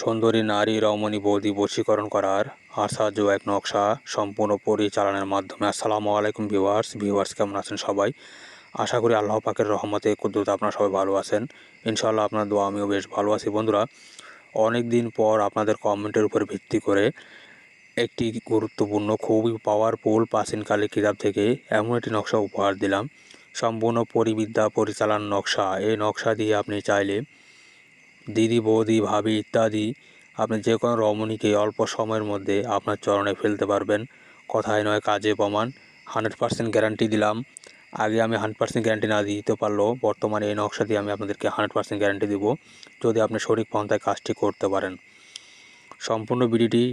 সুন্দরী নারী রমণী বৌদি বশীকরণ করার আশ্চর্য এক নকশা সম্পূর্ণ পরিচালনার মাধ্যমে। আসসালামু আলাইকুম ভিউয়ার্স কেমন আছেন সবাই? আশা করি আল্লাহ পাকের রহমতে কুদরতে আপনারা সবাই ভালো আছেন। ইনশাআল্লাহ আপনার দোয়া আমিও বেশ ভালো আছি। বন্ধুরা, অনেক দিন পর আপনাদের কমেন্টের উপর ভিত্তি করে একটি গুরুত্বপূর্ণ খুবই পাওয়ারফুল প্রাচীনকালী কিতাব থেকে এমন একটি নকশা উপহার দিলাম, সম্পূর্ণ পরিবিদ্যা পরিচালন নকশা। এই নকশা দিয়ে আপনি চাইলে দিদি, বৌদি, ভাবি ইত্যাদি আপনি যে কোনো রমণীকে অল্প সময়ের মধ্যে আপনার চরণে ফেলতে পারবেন। কথায় নয় কাজে প্রমাণ। 100% গ্যারান্টি দিলাম। আগে আমি 100% গ্যারান্টি না দিতে পারলেও বর্তমানে এই নকশা দিয়ে আমি আপনাদেরকে 100% গ্যারান্টি দেব, যদি আপনি সঠিক পন্থায় কাজটি করতে পারেন। সম্পূর্ণ ভিডিওটি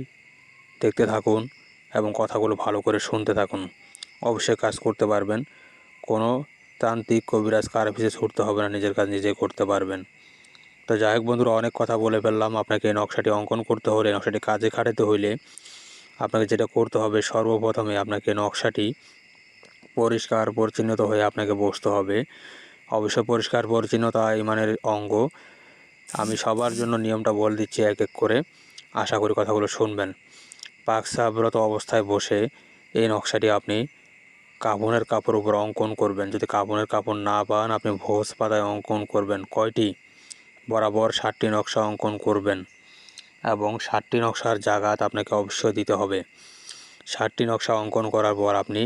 দেখতে থাকুন এবং কথাগুলো ভালো করে শুনতে থাকুন। অবশ্যই কাজ করতে পারবেন। কোনো তান্ত্রিক কবিরাজ কার পিছে ছুটতে হবে না, নিজের কাজ নিজে করতে পারবেন। তো যাই হোক বন্ধুরা, অনেক কথা বলে ফেললাম। আপনাকে এই নকশাটি অঙ্কন করতে হলে, নকশাটি কাজে খাটাতে হইলে আপনাকে যেটা করতে হবে, সর্বপ্রথমে আপনাকে নকশাটি পরিষ্কার পরিচ্ছন্নত হয়ে আপনাকে বসতে হবে। অবশ্যই পরিষ্কার পরিচ্ছন্নতা ইমানের অঙ্গ। আমি সবার জন্য নিয়মটা বলে দিচ্ছি এক এক করে, আশা করি কথাগুলো শুনবেন। পাক সাবরত অবস্থায় বসে এই নকশাটি আপনি কাফনের কাপড়ের উপর অঙ্কন করবেন। যদি কাফনের কাপড় না পান, আপনি ভোজ পাতায় অঙ্কন করবেন। কয়টি? বরাবর 7টি নকশা অঙ্কন করবেন এবং 7টি নকশার জায়গাত আপনাকে অবশ্যই দিতে হবে। 7টি নকশা অঙ্কন করার পর আপনি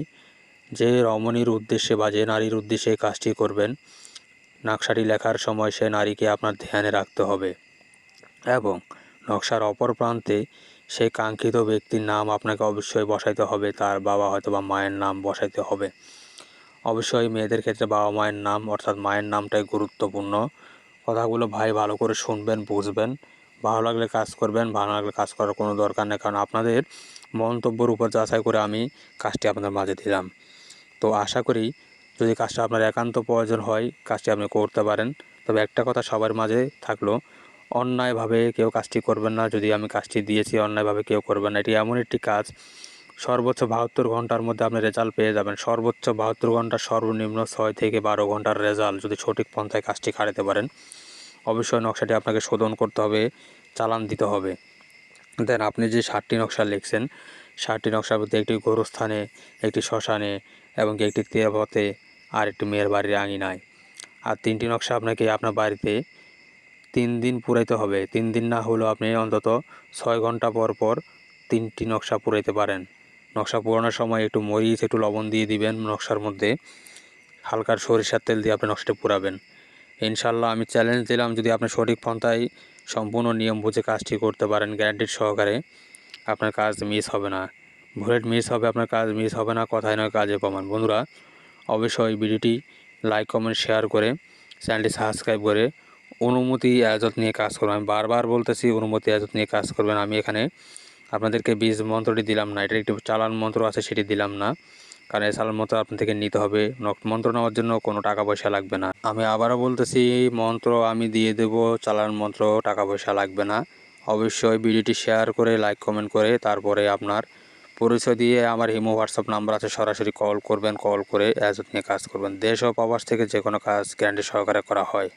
যে রমণীর উদ্দেশ্যে বা যে নারীর উদ্দেশ্যে কাজটি করবেন, নকশাটি লেখার সময় সে নারীকে আপনার ধ্যানে রাখতে হবে এবং নকশার অপর প্রান্তে সেই কাঙ্ক্ষিত ব্যক্তির নাম আপনাকে অবশ্যই বসাইতে হবে। তার বাবা হয়তো বা মায়ের নাম বসাইতে হবে। অবশ্যই মেয়েদের ক্ষেত্রে বাবা মায়ের নাম অর্থাৎ মায়ের নামটাই গুরুত্বপূর্ণ। কথাগুলো ভাই ভালো করে শুনবেন, বুঝবেন। ভালো লাগলে কাজ করবেন, ভালো লাগলে কাজ করার কোনো দরকার নেই, কারণ আপনাদের মন্তব্যের উপর যাচাই করে আমি কাজটি আপনাদের মাঝে দিলাম। তো আশা করি যদি কাজটা আপনার একান্ত প্রয়োজন হয়, কাজটি আপনি করতে পারেন। তবে একটা কথা সবার মাঝে থাকলো, অন্যায়ভাবে কেউ কাজটি করবেন না। যদি আমি কাজটি দিয়েছি, অন্যায়ভাবে কেউ করবেন না। এটি এমন একটি কাজ, সর্বোচ্চ 72 ঘন্টার মধ্যে আপনি রেজাল্ট পেয়ে যাবেন। সর্বোচ্চ 72 ঘন্টা, সর্বনিম্ন 6 থেকে 12 ঘন্টার রেজাল্ট যদি সঠিক পন্থায় কাজটি খাটাতে পারেন। অবশ্যই নকশাটি আপনাকে শোধন করতে হবে, চালান দিতে হবে। দেন আপনি যে 7টি নকশা লিখছেন, 7টি নকশার মধ্যে একটি গোরস্থানে, একটি শ্মশানে এবং একটি তেরপথে আর একটি মেয়ের বাড়ির আঙিনায়। আর 3টি নকশা আপনাকে আপনার বাড়িতে 3 দিন পুরাইতে হবে। 3 দিন না হলেও আপনি অন্তত 6 ঘন্টা পর পর 3টি নকশা পুরাইতে পারেন। নকশা পুরানোর সময় একটু মরিচ, একটু লবণ দিয়ে দিবেন নকশার মধ্যে। হালকা সরিষার তেল দিয়ে আপনি নকশাটি পুরাবেন। ইনশাআল্লাহ আমি চ্যালেঞ্জ দিলাম, যদি আপনি সঠিক পন্থায় সম্পূর্ণ নিয়ম বুঝে কাজটি করতে পারেন, গ্যারান্টির সহকারে আপনার কাজ মিস হবে না। বুলেট মিস হবে, আপনার কাজ মিস হবে না। কথায় নয় কাজে প্রমাণ। বন্ধুরা, অবশ্যই ভিডিওটি লাইক, কমেন্ট, শেয়ার করে চ্যানেলটি সাবস্ক্রাইব করে অনুমতি এজাজত নিয়ে কাজ করবেন। আমি বারবার বলতেছি, অনুমতি এজাজত নিয়ে কাজ করবেন। আমি এখানে আপনাদেরকে বীজ মন্ত্রটি দিলাম না, এটার একটি চালান মন্ত্র আছে, সেটি দিলাম না, কারণ এই চালান মন্ত্র আপনার থেকে নিতে হবে। মন্ত্র নেওয়ার জন্য কোনো টাকা পয়সা লাগবে না। আমি আবারও বলতেছি, মন্ত্র আমি দিয়ে দেব, চালান মন্ত্র টাকা পয়সা লাগবে না। অবশ্যই ভিডিওটি শেয়ার করে, লাইক, কমেন্ট করে তারপরে আপনার পরিচয় দিয়ে আমার ইমো, হোয়াটসঅ্যাপ নাম্বার আছে, সরাসরি কল করবেন। কল করে এজাজত নিয়ে কাজ করবেন। দেশ ও প্রবাস থেকে যে কোনো কাজ গ্যারান্টি সহকারে করা হয়।